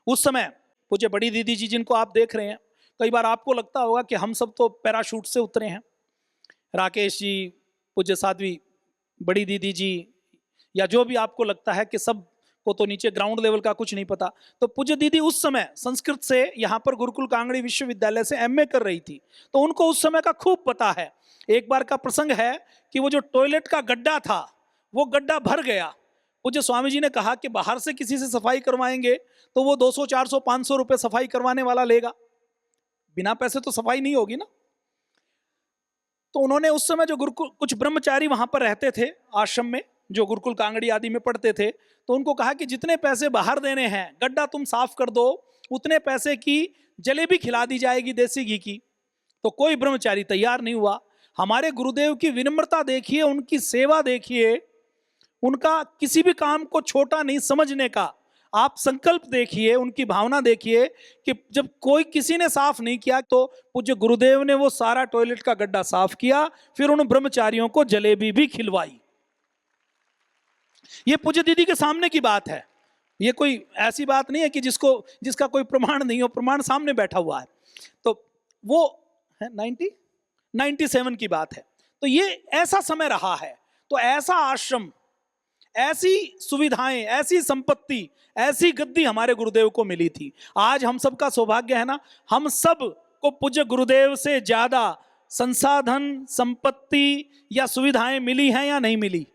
उस समय पूज्य बड़ी दीदी जी जिनको आप देख रहे हैं, कई बार आपको लगता होगा कि हम सब तो पैराशूट से उतरे हैं। राकेश जी, पूज्य साध्वी बड़ी दीदी जी, या जो भी आपको लगता है कि सब को तो नीचे ग्राउंड लेवल का कुछ नहीं पता। तो पूज्य दीदी उस समय संस्कृत से यहाँ पर गुरुकुल कांगड़ी विश्वविद्यालय से एमए कर रही थी, तो उनको उस समय का खूब पता है। एक बार का प्रसंग है कि वो जो टॉयलेट का गड्ढा था, वो गड्ढा भर गया। पूज्य स्वामी जी ने कहा कि बाहर से किसी से सफाई करवाएंगे तो वो 200 400 500 रुपए सफाई करवाने वाला लेगा, बिना पैसे तो सफाई नहीं होगी ना। तो उन्होंने उस समय जो गुरुकुल कुछ ब्रह्मचारी वहां पर रहते थे आश्रम में, जो गुरुकुल कांगड़ी आदि में पढ़ते थे, तो उनको कहा कि जितने पैसे बाहर देने हैं, गड्ढा तुम साफ कर दो, उतने पैसे की जलेबी खिला दी जाएगी देसी घी की। तो कोई ब्रह्मचारी तैयार नहीं हुआ। हमारे गुरुदेव की विनम्रता देखिए, उनकी सेवा देखिए, उनका किसी भी काम को छोटा नहीं समझने का आप संकल्प देखिए, उनकी भावना देखिए कि जब कोई किसी ने साफ नहीं किया तो पूज्य गुरुदेव ने वो सारा टॉयलेट का गड्ढा साफ किया, फिर उन ब्रह्मचारियों को जलेबी भी खिलवाई। ये पूज्य दीदी के सामने की बात है, ये कोई ऐसी बात नहीं है कि जिसका कोई प्रमाण नहीं हो, प्रमाण सामने बैठा हुआ है। तो वो है 97 की बात है। तो ये ऐसा समय रहा है, तो ऐसा आश्रम, ऐसी सुविधाएं, ऐसी संपत्ति, ऐसी गद्दी हमारे गुरुदेव को मिली थी। आज हम सबका सौभाग्य है ना, हम सब को पूज्य गुरुदेव से ज्यादा संसाधन, संपत्ति या सुविधाएं मिली हैं या नहीं मिली?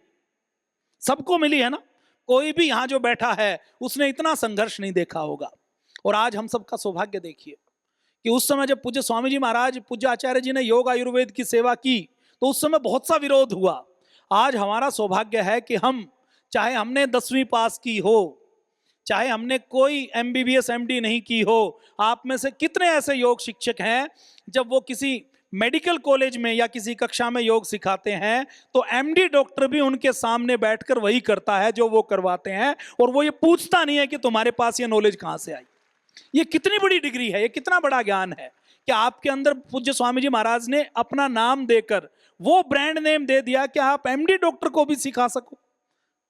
सबको मिली है ना। कोई भी यहां जो बैठा है उसने इतना संघर्ष नहीं देखा होगा। और आज हम सबका सौभाग्य देखिए कि उस समय जब पूज्य स्वामी जी महाराज, पूज्य आचार्य जी ने योग आयुर्वेद की सेवा की, तो उस समय बहुत सा विरोध हुआ। आज हमारा सौभाग्य है कि हम, चाहे हमने 10वीं पास की हो, चाहे हमने कोई MBBS MD नहीं की हो, आप में से कितने ऐसे योग शिक्षक हैं जब वो किसी मेडिकल कॉलेज में या किसी कक्षा में योग सिखाते हैं तो MD डॉक्टर भी उनके सामने बैठकर वही करता है जो वो करवाते हैं, और वो ये पूछता नहीं है कि तुम्हारे पास ये नॉलेज कहां से आई। ये कितनी बड़ी डिग्री है, ये कितना बड़ा ज्ञान है कि आपके अंदर पूज्य स्वामी जी महाराज ने अपना नाम देकर वो ब्रांड नेम दे दिया कि आप MD डॉक्टर को भी सिखा सको।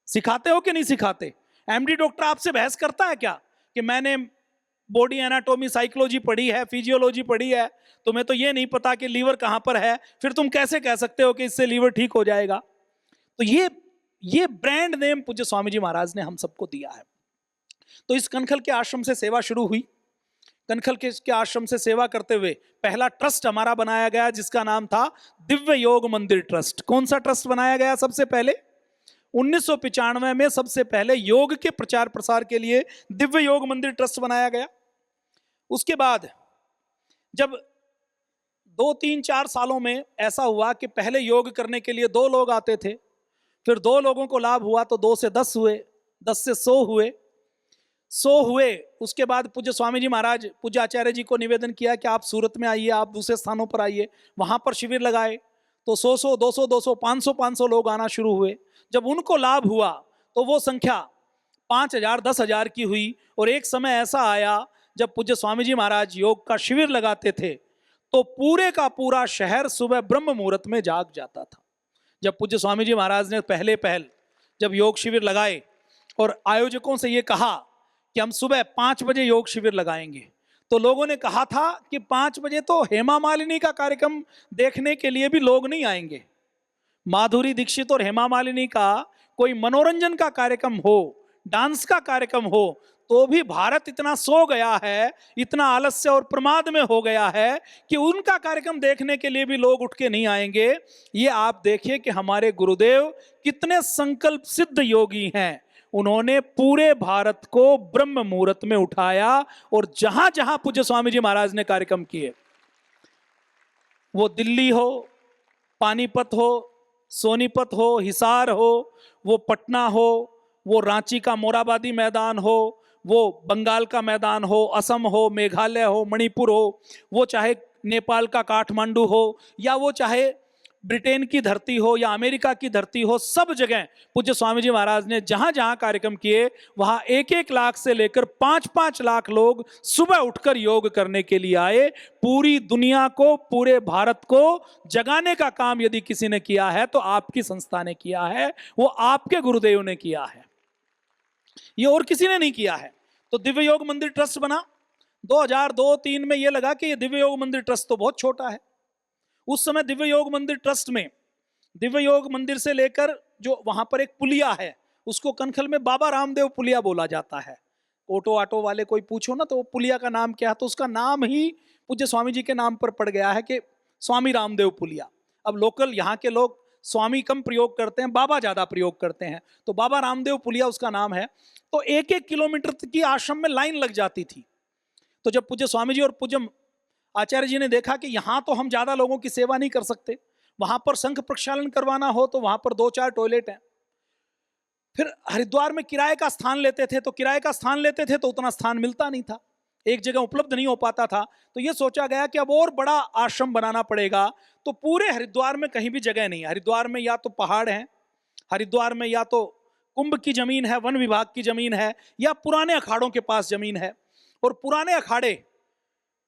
सिखाते हो कि नहीं सिखाते? MD डॉक्टर आपसे बहस करता है क्या कि मैंने बॉडी एनाटॉमी, साइकोलॉजी पढ़ी है, फिजियोलॉजी पढ़ी है, तुम्हें तो ये नहीं पता कि लीवर कहां पर है, फिर तुम कैसे कह सकते हो कि इससे लीवर ठीक हो जाएगा? तो ये ब्रांड नेम पूज्य स्वामी जी महाराज ने हम सबको दिया है। तो इस कनखल के आश्रम से सेवा शुरू हुई। कनखल के आश्रम से सेवा करते हुए पहला ट्रस्ट हमारा बनाया गया जिसका नाम था दिव्य योग मंदिर ट्रस्ट। कौन सा ट्रस्ट बनाया गया सबसे पहले? 1995 में सबसे पहले योग के प्रचार प्रसार के लिए दिव्य योग मंदिर ट्रस्ट बनाया गया। उसके बाद जब 2-3-4 सालों में ऐसा हुआ कि पहले योग करने के लिए 2 लोग आते थे, फिर 2 लोगों को लाभ हुआ तो 2 से 10 हुए, 10 से 100 हुए, 100 हुए। उसके बाद पूज्य स्वामी जी महाराज, पूज्य आचार्य जी को निवेदन किया कि आप सूरत में आइए, आप दूसरे स्थानों पर आइए, वहां पर शिविर लगाए। तो 100-100, 200-200, 500-500 लोग आना शुरू हुए। जब उनको लाभ हुआ तो वो संख्या 5,000, 10,000 की हुई। और एक समय ऐसा आया जब पूज्य स्वामी जी महाराज योग का शिविर लगाते थे तो पूरे का पूरा शहर सुबह ब्रह्म मुहूर्त में जाग जाता था। जब पूज्य स्वामी जी महाराज ने पहल जब योग शिविर लगाए और आयोजकों से ये कहा कि हम सुबह 5 बजे योग शिविर लगाएंगे, तो लोगों ने कहा था कि 5 बजे तो हेमा मालिनी का कार्यक्रम देखने के लिए भी लोग नहीं आएंगे। माधुरी दीक्षित और हेमा मालिनी का कोई मनोरंजन का कार्यक्रम हो, डांस का कार्यक्रम हो, तो भी भारत इतना सो गया है, इतना आलस्य और प्रमाद में हो गया है कि उनका कार्यक्रम देखने के लिए भी लोग उठ के नहीं आएंगे। ये आप देखिए कि हमारे गुरुदेव कितने संकल्प सिद्ध योगी हैं। उन्होंने पूरे भारत को ब्रह्म मुहूर्त में उठाया और जहां जहां पूज्य स्वामी जी महाराज ने कार्यक्रम किए, वो दिल्ली हो, पानीपत हो, सोनीपत हो, हिसार हो, वो पटना हो, वो रांची का मोराबादी मैदान हो, वो बंगाल का मैदान हो, असम हो, मेघालय हो, मणिपुर हो, वो चाहे नेपाल का काठमांडू हो, या वो चाहे ब्रिटेन की धरती हो या अमेरिका की धरती हो, सब जगह पूज्य स्वामी जी महाराज ने जहां जहां कार्यक्रम किए वहां 1-1 लाख से लेकर 5-5 लाख लोग सुबह उठकर योग करने के लिए आए। पूरी दुनिया को, पूरे भारत को जगाने का काम यदि किसी ने किया है तो आपकी संस्था ने किया है, वो आपके गुरुदेव ने किया है, ये और किसी ने नहीं किया है। तो दिव्य योग मंदिर ट्रस्ट बना। 2002-3 में ये लगा कि ये दिव्य योग मंदिर ट्रस्ट तो बहुत छोटा है। उस समय दिव्य योग मंदिर ट्रस्ट में, दिव्य योग मंदिर से लेकर जो वहां पर एक पुलिया है, उसको कनखल में बाबा रामदेव पुलिया बोला जाता है। ऑटो वाले कोई पूछो ना तो वो पुलिया का नाम क्या है, तो उसका नाम ही पूज्य स्वामी जी के नाम पर पड़ गया है कि स्वामी रामदेव पुलिया। अब लोकल यहाँ के लोग स्वामी कम प्रयोग करते हैं, बाबा ज्यादा प्रयोग करते हैं, तो बाबा रामदेव पुलिया उसका नाम है। तो 1-1 किलोमीटर की आश्रम में लाइन लग जाती थी। तो जब पूज्य स्वामी जी और पूज्य आचार्य जी ने देखा कि यहाँ तो हम ज्यादा लोगों की सेवा नहीं कर सकते, वहां पर संघ प्रक्षालन करवाना हो तो वहां पर 2-4 टॉयलेट हैं। फिर हरिद्वार में किराए का स्थान लेते थे, तो किराए का स्थान लेते थे तो उतना स्थान मिलता नहीं था, एक जगह उपलब्ध नहीं हो पाता था। तो ये सोचा गया कि अब और बड़ा आश्रम बनाना पड़ेगा। तो पूरे हरिद्वार में कहीं भी जगह नहीं है। हरिद्वार में या तो पहाड़ है, हरिद्वार में या तो कुंभ की जमीन है, वन विभाग की जमीन है, या पुराने अखाड़ों के पास जमीन है। और पुराने अखाड़े,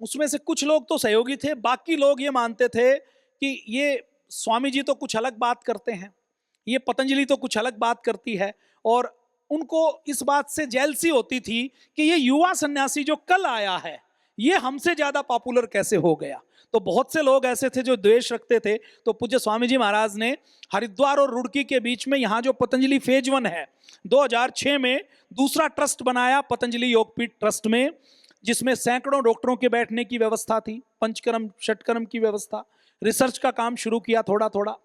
उसमें से कुछ लोग तो सहयोगी थे, बाकी लोग ये मानते थे कि ये स्वामी जी तो कुछ अलग बात करते हैं, ये पतंजलि तो कुछ अलग बात करती है। और उनको इस बात से जेलसी होती थी कि ये युवा सन्यासी जो कल आया है ये हमसे ज्यादा पॉपुलर कैसे हो गया। तो बहुत से लोग ऐसे थे जो द्वेष रखते थे। तो पूज्य स्वामी जी महाराज ने हरिद्वार और रुड़की के बीच में यहाँ जो पतंजलि फेज 1 है, 2006 में दूसरा ट्रस्ट बनाया पतंजलि योगपीठ ट्रस्ट में, जिसमें सैकड़ों डॉक्टरों के बैठने की व्यवस्था थी, पंचकर्म षटकर्म की व्यवस्था, रिसर्च का काम शुरू किया थोड़ा थोड़ा,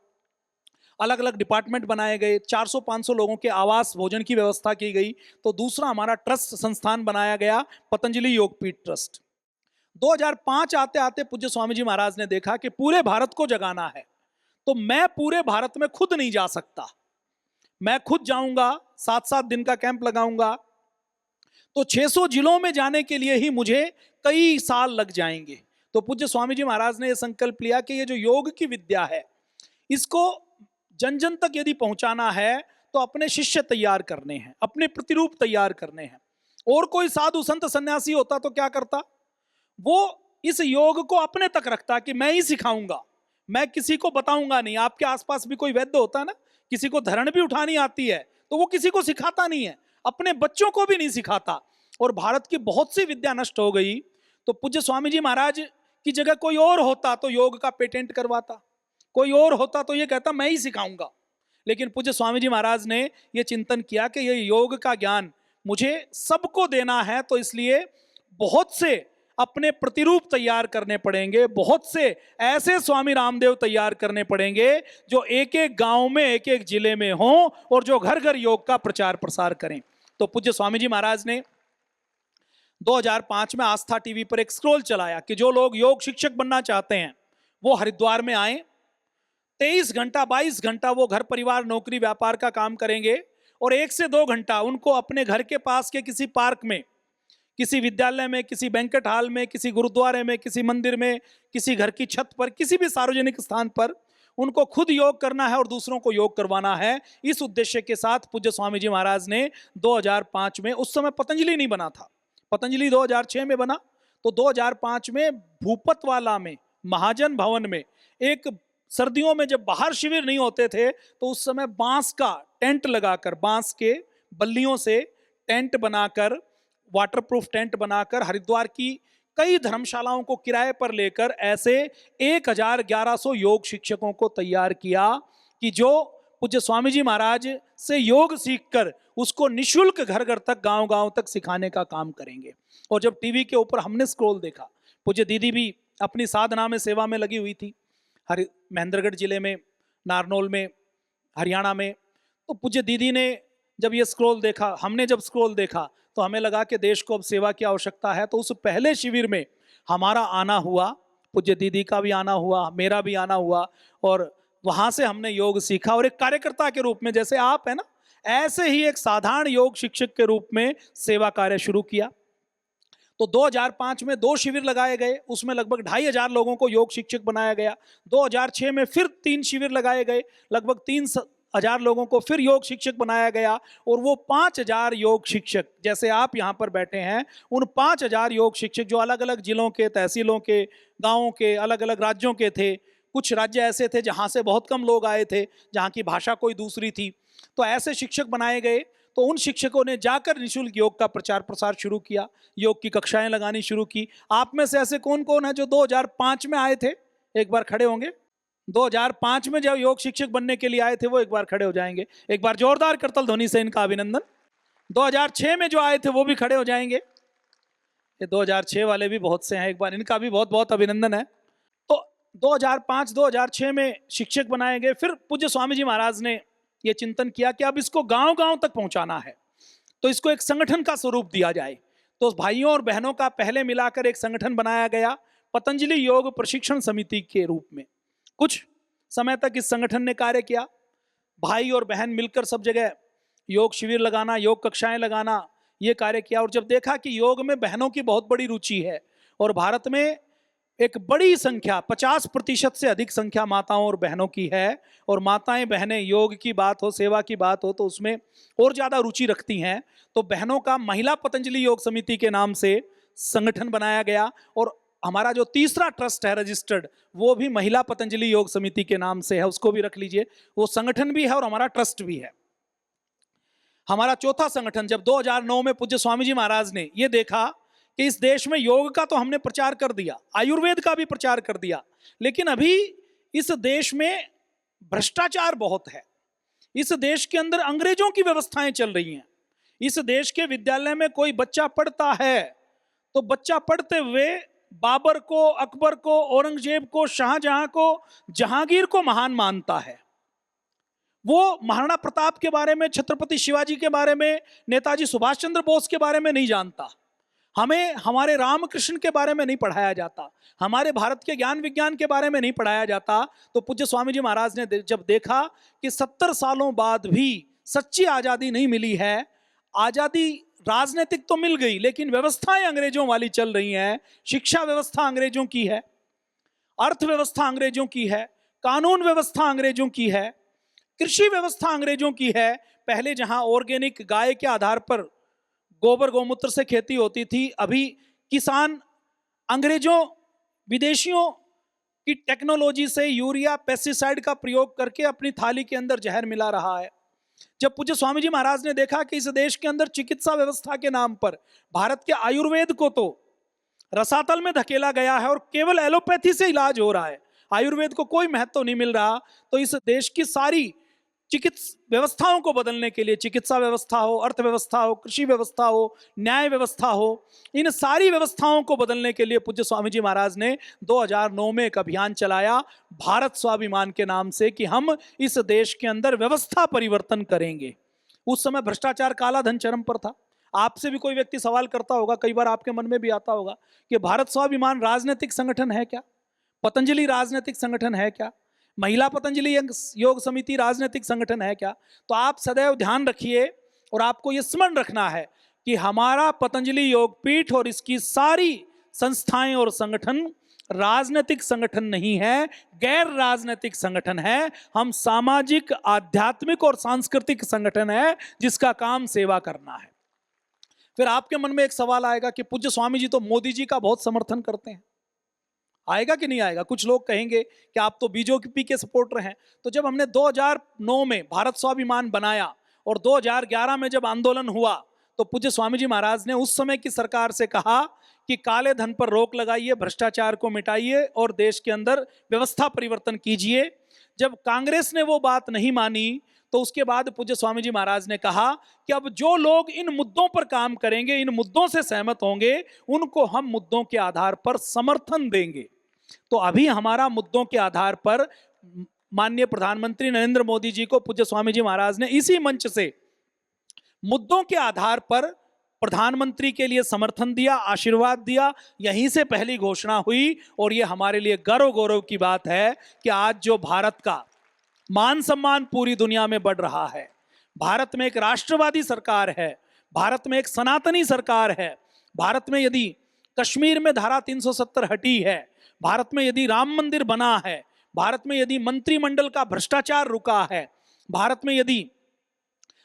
अलग अलग डिपार्टमेंट बनाए गए, 400-500 लोगों के आवास भोजन की व्यवस्था की गई। तो दूसरा हमारा ट्रस्ट संस्थान बनाया गया पतंजलि योगपीठ ट्रस्ट। 2005 आते आते पूज्य स्वामी जी महाराज ने देखा कि पूरे भारत को जगाना है, तो मैं पूरे भारत में खुद नहीं जा सकता, मैं खुद जाऊंगा, 7-7 दिन का कैंप लगाऊंगा, तो 600 जिलों में जाने के लिए ही मुझे कई साल लग जाएंगे। तो पूज्य स्वामी जी महाराज ने यह संकल्प लिया कि ये जो योग की विद्या है, इसको जन जन तक यदि पहुंचाना है तो अपने शिष्य तैयार करने हैं, अपने प्रतिरूप तैयार करने हैं। और कोई साधु संत सन्यासी होता तो क्या करता, वो इस योग को अपने तक रखता कि मैं ही सिखाऊंगा, मैं किसी को बताऊंगा नहीं। आपके आसपास भी कोई वैद्य होता है ना, किसी को धरण भी उठानी आती है तो वो किसी को सिखाता नहीं है, अपने बच्चों को भी नहीं सिखाता। और भारत की बहुत सी विद्या नष्ट हो गई। तो पूज्य स्वामी जी महाराज की जगह कोई और होता तो योग का पेटेंट करवाता, कोई और होता तो ये कहता मैं ही सिखाऊंगा। लेकिन पूज्य स्वामी जी महाराज ने ये चिंतन किया कि ये योग का ज्ञान मुझे सबको देना है, तो इसलिए बहुत से अपने प्रतिरूप तैयार करने पड़ेंगे, बहुत से ऐसे स्वामी रामदेव तैयार करने पड़ेंगे जो एक एक गांव में, एक एक जिले में हों और जो घर घर योग का प्रचार प्रसार करें। तो पूज्य स्वामी जी महाराज ने 2005 में आस्था टीवी पर एक स्क्रॉल चलाया कि जो लोग योग शिक्षक बनना चाहते हैं वो हरिद्वार में आए, 23 घंटा 22 घंटा वो घर परिवार नौकरी व्यापार का काम करेंगे, और 1 से 2 घंटा उनको अपने घर के पास के किसी पार्क में, किसी विद्यालय में, किसी बैंकेट हॉल में, किसी गुरुद्वारे में, किसी मंदिर में, किसी घर की छत पर, किसी भी सार्वजनिक स्थान पर उनको खुद योग करना है और दूसरों को योग करवाना है। इस उद्देश्य के साथ पूज्य स्वामी जी महाराज ने 2005 में, उस समय पतंजलि नहीं बना था, पतंजलि 2006 में बना, तो 2005 में भूपतवाला में महाजन भवन में एक, सर्दियों में जब बाहर शिविर नहीं होते थे तो उस समय बांस का टेंट लगाकर, बांस के बल्लियों से टेंट बनाकर, वाटरप्रूफ टेंट बनाकर हरिद्वार की कई धर्मशालाओं को किराए पर लेकर ऐसे 1100 योग शिक्षकों को तैयार किया कि जो पूज्य स्वामी जी महाराज से योग सीखकर उसको निशुल्क घर घर तक, गांव गांव तक सिखाने का काम करेंगे। और जब टीवी के ऊपर हमने स्क्रॉल देखा, पूज्य दीदी भी अपनी साधना में, सेवा में लगी हुई थी, महेंद्रगढ़ जिले में, नारनौल में, हरियाणा में। तो पूज्य दीदी ने जब ये स्क्रॉल देखा, हमने जब स्क्रॉल देखा, तो हमें लगा कि देश को अब सेवा की आवश्यकता है। तो उस पहले शिविर में हमारा आना हुआ, पूज्य दीदी का भी आना हुआ, मेरा भी आना हुआ, और वहां से हमने योग सीखा। और एक कार्यकर्ता के रूप में, जैसे आप है ना, ऐसे ही एक साधारण योग शिक्षक के रूप में सेवा कार्य शुरू किया। तो 2005 में 2 शिविर लगाए गए, उसमें लगभग 2500 लोगों को योग शिक्षक बनाया गया। 2006 में फिर 3 शिविर लगाए गए, लगभग 3000 लोगों को फिर योग शिक्षक बनाया गया। और वो 5000 योग शिक्षक, जैसे आप यहाँ पर बैठे हैं, उन 5000 योग शिक्षक जो अलग अलग जिलों के, तहसीलों के, गाँवों के, अलग अलग राज्यों के थे, कुछ राज्य ऐसे थे जहाँ से बहुत कम लोग आए थे, जहाँ की भाषा कोई दूसरी थी, तो ऐसे शिक्षक बनाए गए। तो उन शिक्षकों ने जाकर निःशुल्क योग का प्रचार प्रसार शुरू किया, योग की कक्षाएं लगानी शुरू की। आप में से ऐसे कौन कौन है जो 2005 में आए थे? एक बार खड़े होंगे। 2005 में जब योग शिक्षक बनने के लिए आए थे वो एक बार खड़े हो जाएंगे। एक बार जोरदार करतल ध्वनि से इनका अभिनंदन। 2006 में जो आए थे वो भी खड़े हो जाएंगे। ये 2006 वाले भी बहुत से हैं, एक बार इनका भी बहुत बहुत अभिनंदन है। तो 2005-2006 में शिक्षक बनाए गए। फिर पूज्य स्वामी जी महाराज ने ये चिंतन किया कि अब इसको गांव गांव तक पहुंचाना है, तो इसको एक संगठन का स्वरूप दिया जाए। तो भाइयों और बहनों का पहले मिलाकर एक संगठन बनाया गया, पतंजलि योग प्रशिक्षण समिति के रूप में। कुछ समय तक इस संगठन ने कार्य किया। भाई और बहन मिलकर सब जगह योग शिविर लगाना, योग कक्षाएं लगाना, ये कार्य किया। और जब देखा कि योग में बहनों की बहुत बड़ी रुचि है और भारत में एक बड़ी संख्या 50% से अधिक संख्या माताओं और बहनों की है, और माताएं बहनें योग की बात हो, सेवा की बात हो तो उसमें और ज्यादा रुचि रखती हैं, तो बहनों का महिला पतंजलि योग समिति के नाम से संगठन बनाया गया। और हमारा जो तीसरा ट्रस्ट है रजिस्टर्ड, वो भी महिला पतंजलि योग समिति के नाम से है, उसको भी रख लीजिए। वो संगठन भी है और हमारा ट्रस्ट भी है। हमारा चौथा संगठन, जब 2009 में पूज्य स्वामी जी महाराज ने ये देखा कि इस देश में योग का तो हमने प्रचार कर दिया, आयुर्वेद का भी प्रचार कर दिया, लेकिन अभी इस देश में भ्रष्टाचार बहुत है। इस देश के अंदर अंग्रेजों की व्यवस्थाएं चल रही हैं। इस देश के विद्यालय में कोई बच्चा पढ़ता है तो बच्चा पढ़ते हुए बाबर को, अकबर को, औरंगजेब को, शाहजहां को, जहांगीर को महान मानता है। वो महाराणा प्रताप के बारे में, छत्रपति शिवाजी के बारे में, नेताजी सुभाष चंद्र बोस के बारे में नहीं जानता। हमें हमारे रामकृष्ण के बारे में नहीं पढ़ाया जाता, हमारे भारत के ज्ञान विज्ञान के बारे में नहीं पढ़ाया जाता। तो पूज्य स्वामी जी महाराज ने जब देखा कि 70 सालों बाद भी सच्ची आजादी नहीं मिली है, आजादी राजनीतिक तो मिल गई लेकिन व्यवस्थाएं अंग्रेजों वाली चल रही हैं। शिक्षा व्यवस्था अंग्रेजों की है, अर्थव्यवस्था अंग्रेजों की है, कानून व्यवस्था अंग्रेजों की है, कृषि व्यवस्था अंग्रेजों की है। पहले जहां ऑर्गेनिक गाय के आधार पर गोबर गोमूत्र से खेती होती थी, अभी किसान अंग्रेजों, विदेशियों की टेक्नोलॉजी से यूरिया, पेस्टिसाइड का प्रयोग करके अपनी थाली के अंदर जहर मिला रहा है। जब पूज्य स्वामी जी महाराज ने देखा कि इस देश के अंदर चिकित्सा व्यवस्था के नाम पर भारत के आयुर्वेद को तो रसातल में धकेला गया है और केवल एलोपैथी से इलाज हो रहा है, आयुर्वेद को कोई महत्व नहीं मिल रहा, तो इस देश की सारी चिकित्सा व्यवस्थाओं को बदलने के लिए, चिकित्सा व्यवस्था हो, अर्थव्यवस्था हो, कृषि व्यवस्था हो, न्याय व्यवस्था हो, इन सारी व्यवस्थाओं को बदलने के लिए पूज्य स्वामी जी महाराज ने 2009 में एक अभियान चलाया भारत स्वाभिमान के नाम से, कि हम इस देश के अंदर व्यवस्था परिवर्तन करेंगे। उस समय भ्रष्टाचार, काला धन चरम पर था। आपसे भी कोई व्यक्ति सवाल करता होगा, कई बार आपके मन में भी आता होगा कि भारत स्वाभिमान राजनीतिक संगठन है क्या? पतंजलि राजनीतिक संगठन है क्या? महिला पतंजलि योग समिति राजनीतिक संगठन है क्या? तो आप सदैव ध्यान रखिए और आपको यह स्मरण रखना है कि हमारा पतंजलि योग पीठ और इसकी सारी संस्थाएं और संगठन राजनीतिक संगठन नहीं है, गैर राजनीतिक संगठन है। हम सामाजिक, आध्यात्मिक और सांस्कृतिक संगठन है जिसका काम सेवा करना है। फिर आपके मन में एक सवाल आएगा कि पूज्य स्वामी जी तो मोदी जी का बहुत समर्थन करते हैं, आएगा कि नहीं आएगा? कुछ लोग कहेंगे कि आप तो बीजेपी के सपोर्टर हैं। तो जब हमने 2009 में भारत स्वाभिमान बनाया और 2011 में जब आंदोलन हुआ, तो पूज्य स्वामी जी महाराज ने उस समय की सरकार से कहा कि काले धन पर रोक लगाइए, भ्रष्टाचार को मिटाइए और देश के अंदर व्यवस्था परिवर्तन कीजिए। जब कांग्रेस ने वो बात नहीं मानी, तो उसके बाद पूज्य स्वामी जी महाराज ने कहा कि अब जो लोग इन मुद्दों पर काम करेंगे, इन मुद्दों से सहमत होंगे, उनको हम मुद्दों के आधार पर समर्थन देंगे। तो अभी हमारा मुद्दों के आधार पर माननीय प्रधानमंत्री नरेंद्र मोदी जी को पूज्य स्वामी जी महाराज ने इसी मंच से मुद्दों के आधार पर प्रधानमंत्री के लिए समर्थन दिया, आशीर्वाद दिया। यहीं से पहली घोषणा हुई और ये हमारे लिए गर्व गौरव की बात है कि आज जो भारत का मान सम्मान पूरी दुनिया में बढ़ रहा है, भारत में एक राष्ट्रवादी सरकार है, भारत में एक सनातनी सरकार है, भारत में यदि कश्मीर में धारा 370 हटी है, भारत में यदि राम मंदिर बना है, भारत में यदि मंत्रिमंडल का भ्रष्टाचार रुका है, भारत में यदि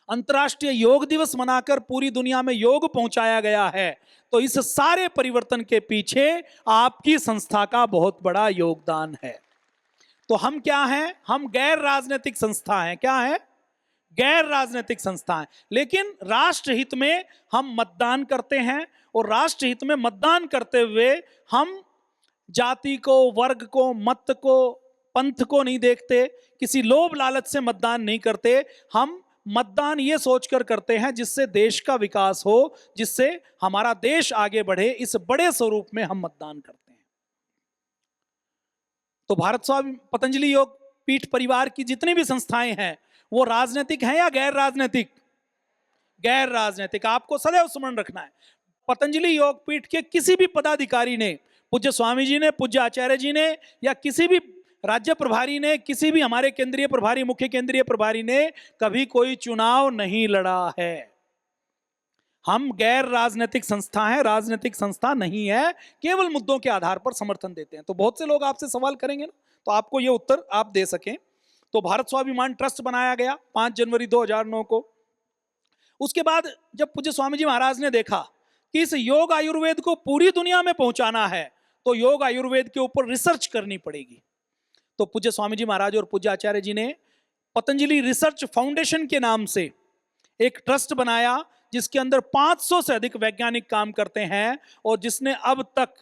अंतर्राष्ट्रीय योग दिवस मनाकर पूरी दुनिया में योग पहुंचाया गया है, तो इस सारे परिवर्तन के पीछे आपकी संस्था का बहुत बड़ा योगदान है। तो हम क्या हैं? हम गैर राजनीतिक संस्था हैं। क्या है? गैर राजनीतिक संस्थाएं। लेकिन राष्ट्र हित में हम मतदान करते हैं, और राष्ट्र हित में मतदान करते हुए हम जाति को, वर्ग को, मत को, पंथ को नहीं देखते, किसी लोभ लालच से मतदान नहीं करते। हम मतदान ये सोचकर करते हैं जिससे देश का विकास हो, जिससे हमारा देश आगे बढ़े, इस बड़े स्वरूप में हम मतदान करते हैं। तो भारत स्वामी पतंजलि योग पीठ परिवार की जितनी भी संस्थाएं हैं वो राजनीतिक हैं या गैर राजनीतिक? गैर राजनीतिक। आपको सदैव स्मरण रखना है, पतंजलि योग पीठ के किसी भी पदाधिकारी ने, पूज्य स्वामी जी ने, पूज्य आचार्य जी ने, या किसी भी राज्य प्रभारी ने, किसी भी हमारे केंद्रीय प्रभारी, मुख्य केंद्रीय प्रभारी ने कभी कोई चुनाव नहीं लड़ा है। हम गैर राजनीतिक संस्था है, राजनीतिक संस्था नहीं है, केवल मुद्दों के आधार पर समर्थन देते हैं। तो बहुत से लोग आपसे सवाल करेंगे ना, तो आपको यह उत्तर आप दे सकें। तो भारत स्वाभिमान ट्रस्ट बनाया गया 5 जनवरी 2009 को। उसके बाद जब पूज्य स्वामी जी महाराज ने देखा कि इस योग आयुर्वेद को पूरी दुनिया में पहुंचाना है, तो योग आयुर्वेद के ऊपर रिसर्च करनी पड़ेगी। तो पूज्य स्वामी जी महाराज और पूज्य आचार्य जी ने पतंजलि रिसर्च फाउंडेशन के नाम से एक ट्रस्ट बनाया, जिसके अंदर 500 से अधिक वैज्ञानिक काम करते हैं, और जिसने अब तक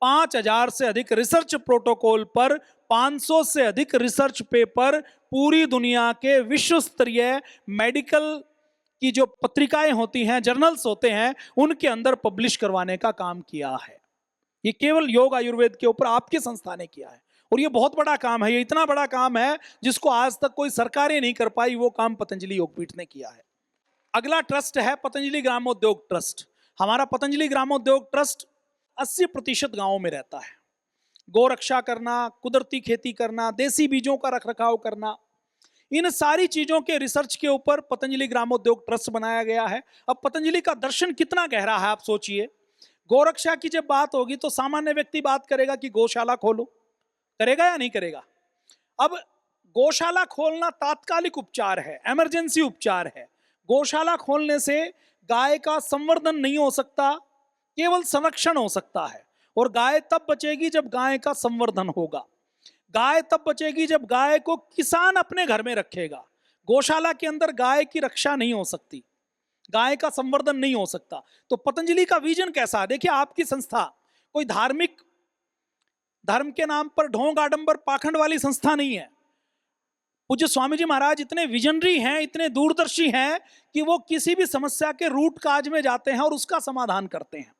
5000 से अधिक रिसर्च प्रोटोकॉल पर 500 से अधिक रिसर्च पेपर पूरी दुनिया के विश्व स्तरीय मेडिकल की जो पत्रिकाएं होती हैं, जर्नल्स होते हैं, उनके अंदर पब्लिश करवाने का काम किया है। ये केवल योग आयुर्वेद के ऊपर आपकी संस्था ने किया है, और ये बहुत बड़ा काम है। ये इतना बड़ा काम है जिसको आज तक कोई सरकारें नहीं कर पाई, वो काम पतंजलि योगपीठ ने किया है। अगला ट्रस्ट है पतंजलि ग्रामोद्योग ट्रस्ट। हमारा पतंजलि ग्रामोद्योग ट्रस्ट 80% गांवों में रहता है। गौ रक्षा करना, कुदरती खेती करना, देसी बीजों का रखरखाव करना, इन सारी चीजों के रिसर्च के ऊपर पतंजलि ग्रामोद्योग ट्रस्ट बनाया गया है। अब पतंजलि का दर्शन कितना गहरा है आप सोचिए। गौरक्षा की जब बात होगी तो सामान्य व्यक्ति बात करेगा कि गौशाला खोलो, करेगा या नहीं करेगा? अब गौशाला खोलना तात्कालिक उपचार है, इमरजेंसी उपचार है। गौशाला खोलने से गाय का संवर्धन नहीं हो सकता, केवल संरक्षण हो सकता है। और गाय तब बचेगी जब गाय का संवर्धन होगा। गाय तब बचेगी जब गाय को किसान अपने घर में रखेगा। गौशाला के अंदर गाय की रक्षा नहीं हो सकती, गाय का संवर्धन नहीं हो सकता। तो पतंजलि का विजन कैसा है? देखिए, आपकी संस्था कोई धार्मिक, धर्म के नाम पर ढोंग आडंबर पाखंड वाली संस्था नहीं है। पूज्य स्वामी जी महाराज इतने विजनरी हैं, इतने दूरदर्शी हैं कि वो किसी भी समस्या के रूट काज में जाते हैं और उसका समाधान करते हैं।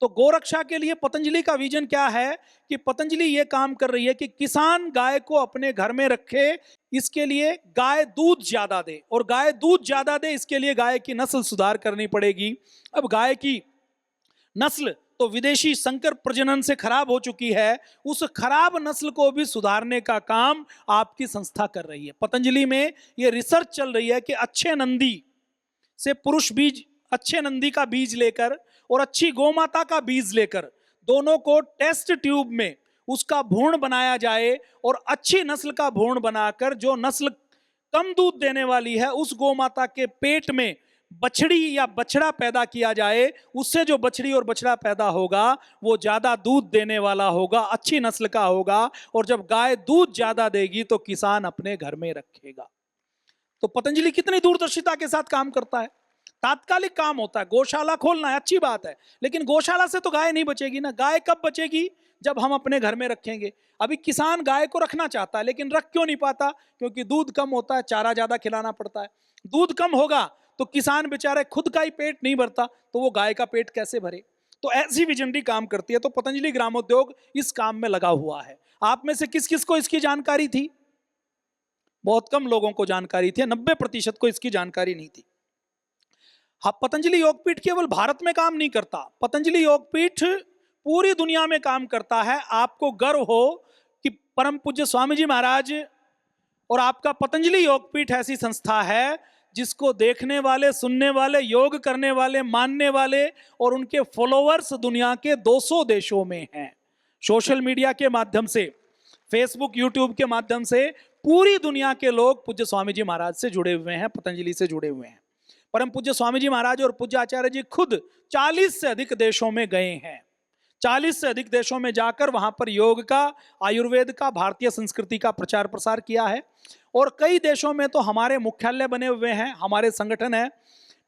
तो गोरक्षा के लिए पतंजलि का विजन क्या है कि पतंजलि ये काम कर रही है कि किसान गाय को अपने घर में रखे, इसके लिए गाय दूध ज्यादा दे, और गाय दूध ज्यादा दे इसके लिए गाय की नस्ल सुधार करनी पड़ेगी। अब गाय की नस्ल तो विदेशी संकर प्रजनन से खराब हो चुकी है, उस खराब नस्ल को भी सुधारने का काम आपकी संस्था कर रही है। पतंजलि में ये रिसर्च चल रही है कि अच्छे नंदी से पुरुष बीज, अच्छे नंदी का बीज लेकर और अच्छी गोमाता का बीज लेकर दोनों को टेस्ट ट्यूब में उसका भ्रूण बनाया जाए, और अच्छी नस्ल का भ्रूण बनाकर जो नस्ल कम दूध देने वाली है उस गोमाता के पेट में बछड़ी या बछड़ा पैदा किया जाए। उससे जो बछड़ी और बछड़ा पैदा होगा वो ज्यादा दूध देने वाला होगा, अच्छी नस्ल का होगा, और जब गाय दूध ज्यादा देगी तो किसान अपने घर में रखेगा। तो पतंजलि कितनी दूरदर्शिता के साथ काम करता है। तात्कालिक काम होता है, गौशाला खोलना है, अच्छी बात है, लेकिन गौशाला से तो गाय नहीं बचेगी ना। गाय कब बचेगी? जब हम अपने घर में रखेंगे। अभी किसान गाय को रखना चाहता है लेकिन रख क्यों नहीं पाता? क्योंकि दूध कम होता है, चारा ज्यादा खिलाना पड़ता है। दूध कम होगा तो किसान बेचारे खुद का ही पेट नहीं भरता, तो वो गाय का पेट कैसे भरे? तो ऐसी विजनरी काम करती है। तो पतंजलि ग्रामोद्योग इस काम में लगा हुआ है। आप में से किस किस को इसकी जानकारी थी? बहुत कम लोगों को जानकारी थी, 90% को इसकी जानकारी नहीं थी। हाँ, पतंजलि योगपीठ केवल भारत में काम नहीं करता, पतंजलि योगपीठ पूरी दुनिया में काम करता है। आपको गर्व हो कि परम पूज्य स्वामी जी महाराज और आपका पतंजलि योगपीठ ऐसी संस्था है जिसको देखने वाले, सुनने वाले, योग करने वाले, मानने वाले और उनके फॉलोअर्स दुनिया के 200 देशों में हैं। सोशल मीडिया के माध्यम से, फेसबुक, यूट्यूब के माध्यम से पूरी दुनिया के लोग पूज्य स्वामी जी महाराज से जुड़े हुए हैं, पतंजलि से जुड़े हुए हैं। परम पूज्य स्वामी जी महाराज और पूज्य आचार्य जी खुद 40 से अधिक देशों में गए हैं। 40 से अधिक देशों में जाकर वहां पर योग का, आयुर्वेद का, भारतीय संस्कृति का प्रचार प्रसार किया है। और कई देशों में तो हमारे मुख्यालय बने हुए हैं, हमारे संगठन है।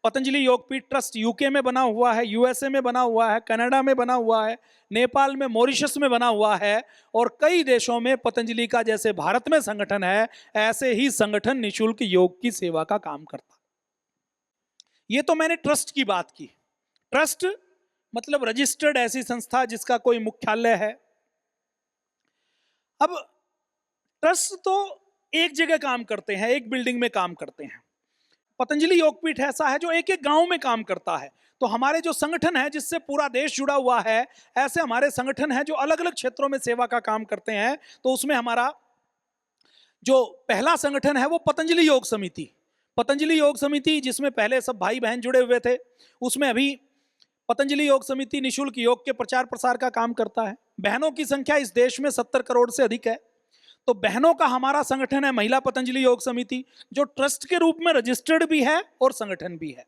पतंजलि योगपीठ ट्रस्ट यूके में बना हुआ है, यूएसए में बना हुआ है, कनाडा में बना हुआ है, नेपाल में, मॉरिशस में बना हुआ है, और कई देशों में पतंजलि का जैसे भारत में संगठन है, ऐसे ही संगठन निशुल्क योग की सेवा का काम करता। ये तो मैंने ट्रस्ट की बात की। ट्रस्ट मतलब रजिस्टर्ड ऐसी संस्था जिसका कोई मुख्यालय है। अब ट्रस्ट तो एक जगह काम करते हैं, एक बिल्डिंग में काम करते हैं। पतंजलि योगपीठ ऐसा है जो एक एक गांव में काम करता है। तो हमारे जो संगठन है जिससे पूरा देश जुड़ा हुआ है, ऐसे हमारे संगठन है जो अलग अलग क्षेत्रों में सेवा का काम करते हैं। तो उसमें हमारा जो पहला संगठन है वो पतंजलि योग समिति। पतंजलि योग समिति जिसमें पहले सब भाई बहन जुड़े हुए थे, उसमें अभी पतंजलि योग समिति निशुल्क योग के प्रचार प्रसार का काम करता है। बहनों की संख्या इस देश में 70 करोड़ से अधिक है। तो बहनों का हमारा संगठन है महिला पतंजलि योग समिति, जो ट्रस्ट के रूप में रजिस्टर्ड भी है और संगठन भी है।